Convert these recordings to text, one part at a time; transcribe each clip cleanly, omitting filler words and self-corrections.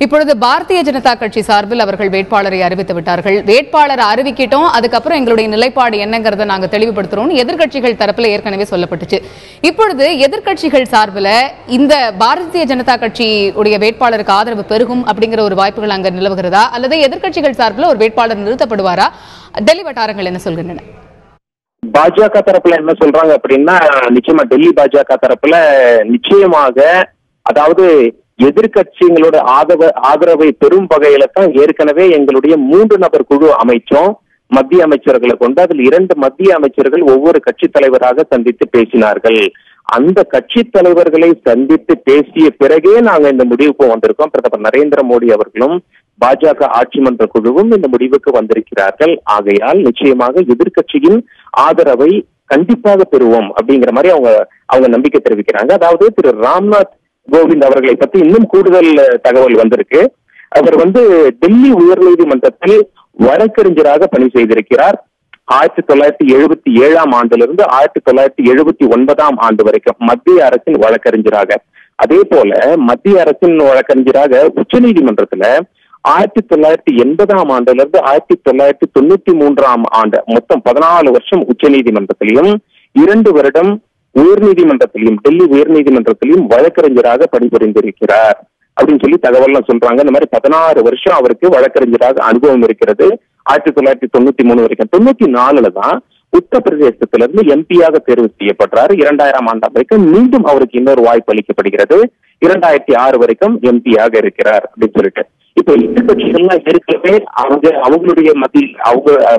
இப்பொழுது பாரதிய ஜனதா கட்சி சார்பில் அவர்கள் வேட்பாளரை அறிவித்து விட்டார்கள். வேட்பாளரை அறிவிக்கிட்டோம், அதுக்கப்புறம் எங்களுடைய நிலைப்பாடு என்னங்கிறத நாங்க தெளிவுபடுத்துறோம். எதிர்க்கட்சிகள் தரப்புல ஏற்கனவே சொல்லப்பட்டுச்சு. இப்பொழுது எதிர்க்கட்சிகள் சார்பில் இந்த பாரதிய ஜனதா கட்சி உடைய வேட்பாளருக்கு ஆதரவு பெருகும் அப்படிங்கிற ஒரு வாய்ப்புகள் அங்க நிலவுகிறதா, அல்லது எதிர்க்கட்சிகள் சார்பில் ஒரு வேட்பாளர் நிறுத்தப்படுவாரா? டெல்லி வட்டாரங்கள் என்ன சொல்கின்றன? பாஜக தரப்புல என்ன சொல்றாங்க அப்படின்னா, நிச்சயமா டெல்லி பாஜக தரப்புல நிச்சயமாக, அதாவது எதிர்கட்சிகளோட ஆதரவை பெரும் வகையில தான் ஏற்கனவே எங்களுடைய 3 நபர் குழு அமைச்சோம் மத்திய அமைச்சர்களை கொண்டு. அதில் 2 மத்திய அமைச்சர்கள் ஒவ்வொரு கட்சி தலைவராக சந்தித்து பேசினார்கள். அந்த கட்சி தலைவர்களை சந்தித்து பேசிய பிறகே நாங்க இந்த முடிவுக்கு வந்திருக்கோம். பிரதமர் நரேந்திர மோடி அவர்களும் பாஜக ஆட்சி மன்ற குழுவும் இந்த முடிவுக்கு வந்திருக்கிறார்கள். ஆகையால் நிச்சயமாக எதிர்கட்சியின் ஆதரவை கண்டிப்பாக பெறுவோம் அப்படிங்கிற மாதிரி அவங்க நம்பிக்கை தெரிவிக்கிறாங்க. அதாவது திரு ராம்நாத் கோவிந்த் அவர்களை பத்தி இன்னும் கூடுதல் தகவல் வந்திருக்கு. அவர் டெல்லி உயர்நீதிமன்றத்தில் வழக்கறிஞராக பணி செய்திருக்கிறார். 1977 ஆண்டிலிருந்து 1979 ஆண்டு வரைக்கும் மத்திய அரசின் வழக்கறிஞராக. அதே போல மத்திய அரசின் வழக்கறிஞராக உச்ச நீதிமன்றத்துல 1980 ஆண்டிலிருந்து 1993 ஆண்டு மொத்தம் 14 வருஷம் உச்ச நீதிமன்றத்திலையும் 2 வருடம் உயர் நீதிமன்றத்திலையும் டெல்லி உயர் நீதிமன்றத்திலையும் வழக்கறிஞராக பணிபுரிந்திருக்கிறார் அப்படின்னு சொல்லி தகவல்லாம் சொல்றாங்க. இந்த மாதிரி 16 வருஷம் அவருக்கு வழக்கறிஞராக அனுபவம் இருக்கிறது. 1993 வரைக்கும். 94 தான் உத்தரப்பிரதேசத்திலிருந்து எம்பியாக தேர்வு செய்யப்படுறாரு. 2000 ஆண்டாம் வரைக்கும் மீண்டும் அவருக்கு இன்னொரு வாய்ப்பு அளிக்கப்படுகிறது. 2006 வரைக்கும் எம்பியாக இருக்கிறார் அப்படின்னு சொல்லிட்டு. இப்ப எதிர்கட்சிகள்லாம் ஏற்கனவே அவங்களுடைய மத்தியில்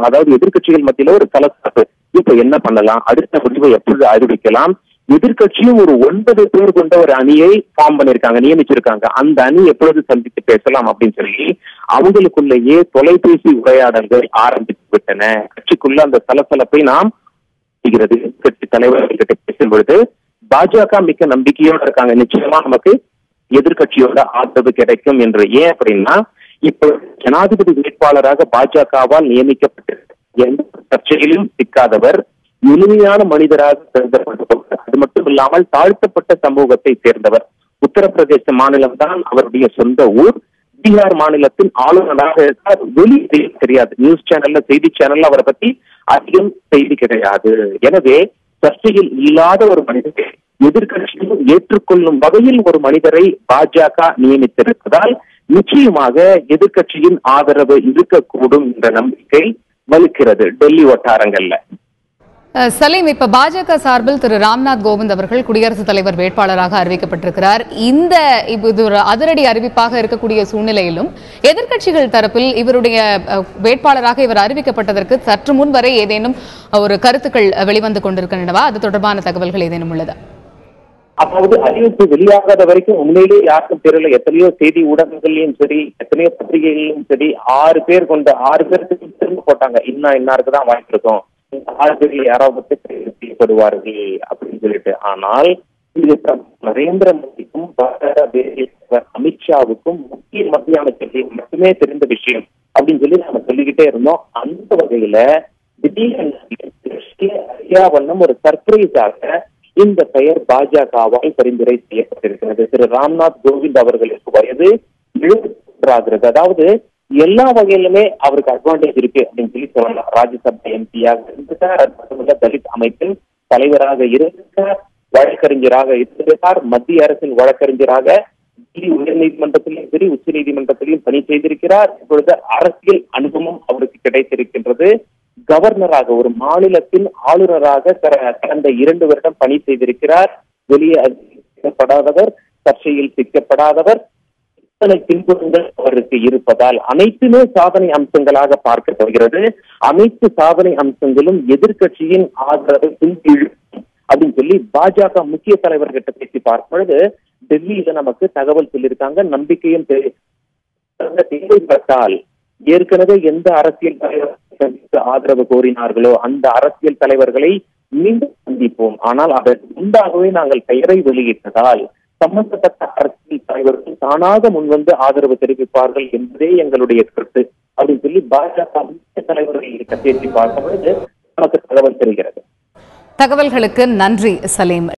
அதாவது எதிர்கட்சிகள் மத்தியில ஒரு கலப்பு. இப்ப என்ன பண்ணலாம், அடுத்த முடிவை எப்பொழுது அறிவிக்கலாம், எதிர்கட்சியும் ஒரு 9 பேர் கொண்ட ஒரு அணியை ஃபார்ம் பண்ணிருக்காங்க, நியமிச்சிருக்காங்க. அந்த அணி எப்பொழுது சந்தித்து பேசலாம் அப்படின்னு சொல்லி அவங்களுக்குள்ளேயே தொலைபேசி உரையாடல்கள் ஆரம்பித்து விட்டன. கட்சிக்குள்ள அந்த சலசலப்பை நாம் கட்சி தலைவர்கிட்ட பேசும் பொழுது பாஜக மிக்க நம்பிக்கையோட இருக்காங்க, நிச்சயமா நமக்கு எதிர்கட்சியோட ஆதரவு கிடைக்கும் என்று. ஏன் அப்படின்னா, இப்ப ஜனாதிபதி வேட்பாளராக பாஜகவால் நியமிக்கப்பட்ட எந்த சர்ச்சையிலும் சிக்காதவர், எளிமையான மனிதராக கருதப்பட்டவர். அது மட்டும் இல்லாமல் தாழ்த்தப்பட்ட சமூகத்தை சேர்ந்தவர். உத்தரப்பிரதேச மாநிலம் தான் அவருடைய சொந்த ஊர். பீகார் மாநிலத்தின் ஆளுநராக இருக்கார். வெளியே தெரியாது, நியூஸ் சேனல்ல செய்தி சேனல்ல அவரை பத்தி அதிகம் செய்தி கிடையாது. எனவே சர்ச்சையில் இல்லாத ஒரு மனிதரை எதிர்கட்சியும் ஏற்றுக்கொள்ளும் வகையில் ஒரு மனிதரை பாஜக நியமித்திருப்பதால் நிச்சயமாக எதிர்கட்சியின் ஆதரவு இருக்கக்கூடும் என்ற நம்பிக்கை வலுக்கிறது டெல்லி வட்டாரங்கள்ல. சலீம், இப்ப பாஜக சார்பில் திரு ராம்நாத் கோவிந்த் அவர்கள் குடியரசுத் தலைவர் வேட்பாளராக அறிவிக்கப்பட்டிருக்கிறார். இது ஒரு அதிரடி அறிவிப்பாக இருக்கக்கூடிய சூழ்நிலையிலும் எதிர்க்கட்சிகள் தரப்பில் இவருடைய வேட்பாளராக இவர் அறிவிக்கப்பட்டதற்கு சற்று முன் வரை ஏதேனும் ஒரு கருத்துக்கள் வெளிவந்து கொண்டிருக்கின்றனவா? அது தொடர்பான தகவல்கள் ஏதேனும் உள்ளதா? அதாவது அறிவிப்பு வெளியாகாத வரைக்கும் உண்மையிலேயே யாருக்கும் தெரியல. எத்தனையோ செய்தி ஊடகங்கள்லயும் சரி, எத்தனையோ பத்திரிகைகளிலும் சரி 6 பேர் கொண்ட 6 பேருக்கு திரும்ப போட்டாங்க, இன்னாருக்குதான் வாய்ப்பு இருக்கும், 6 பேர்ல யாராவது செய்யப்படுவார்கள் அப்படின்னு சொல்லிட்டு. ஆனால் இது நரேந்திர மோடிக்கும் அமித்ஷாவுக்கும் முக்கிய மத்திய அமைச்சர்களுக்கு மட்டுமே தெரிந்த விஷயம் அப்படின்னு சொல்லி நம்ம சொல்லிக்கிட்டே இருந்தோம். அந்த வகையில திடீரென ஒரு சர்ப்ரைஸாக இந்த பெயர் பாஜகவால் பரிந்துரை செய்யப்பட்டிருக்கிறது. திரு ராம்நாத் கோவிந்த் அவர்களுக்கு வயது 71 ஆகிறது. அதாவது எல்லா வகையிலுமே அவருக்கு அட்வான்டேஜ் இருக்கு அப்படின்னு சொல்லி சொல்லலாம். ராஜ்யசபா எம்பியாக இருந்திருக்கார், அது மட்டுமல்ல தலித் அமைப்பின் தலைவராக இருந்திருக்கார், வழக்கறிஞராக இருந்திருக்கார், மத்திய அரசின் வழக்கறிஞராக டெல்லி உயர் நீதிமன்றத்திலும் சரி உச்ச நீதிமன்றத்திலும் பணி செய்திருக்கிறார். இப்பொழுது அரசியல் அனுபவம் அவருக்கு கிடைத்திருக்கின்றது. கவர்னராக, ஒரு மாநிலத்தின் ஆளுநராக கடந்த 2 வருடம் பணி செய்திருக்கிறார். வெளியே அறிவிக்கப்படாதவர், சர்ச்சையில் சிக்கப்படாதவர், இத்தனை பின்புலங்கள் அவருக்கு இருப்பதால் அனைத்துமே சாதனை அம்சங்களாக பார்க்கப்படுகிறது. அனைத்து சாதனை அம்சங்களும் எதிர்கட்சியின் ஆதரவை பின்தீழும் அப்படின்னு சொல்லி பாஜக முக்கிய தலைவர்கிட்ட பேசி பார்ப்பொழுது டெல்லியில நமக்கு தகவல் சொல்லியிருக்காங்க. நம்பிக்கையும் தேவைப்பட்டால் ஏற்கனவே எந்த அரசியல் தலைவர் ஆதரவு கோரினார்களோ அந்த அரசியல் தலைவர்களை மீண்டும் சந்திப்போம். ஆனால் அதற்கு முன்பாகவே நாங்கள் பெயரை வெளியிட்டதால் சம்பந்தப்பட்ட அரசியல் தலைவர்கள் தானாக முன்வந்து ஆதரவு தெரிவிப்பார்கள் என்பதே எங்களுடைய கருத்து அப்படின்னு சொல்லி பாஜக தலைவர்கள் பேசி பார்க்கும் பொழுது நமக்கு தகவல் தெரிகிறது. தகவல்களுக்கு நன்றி சலீம்.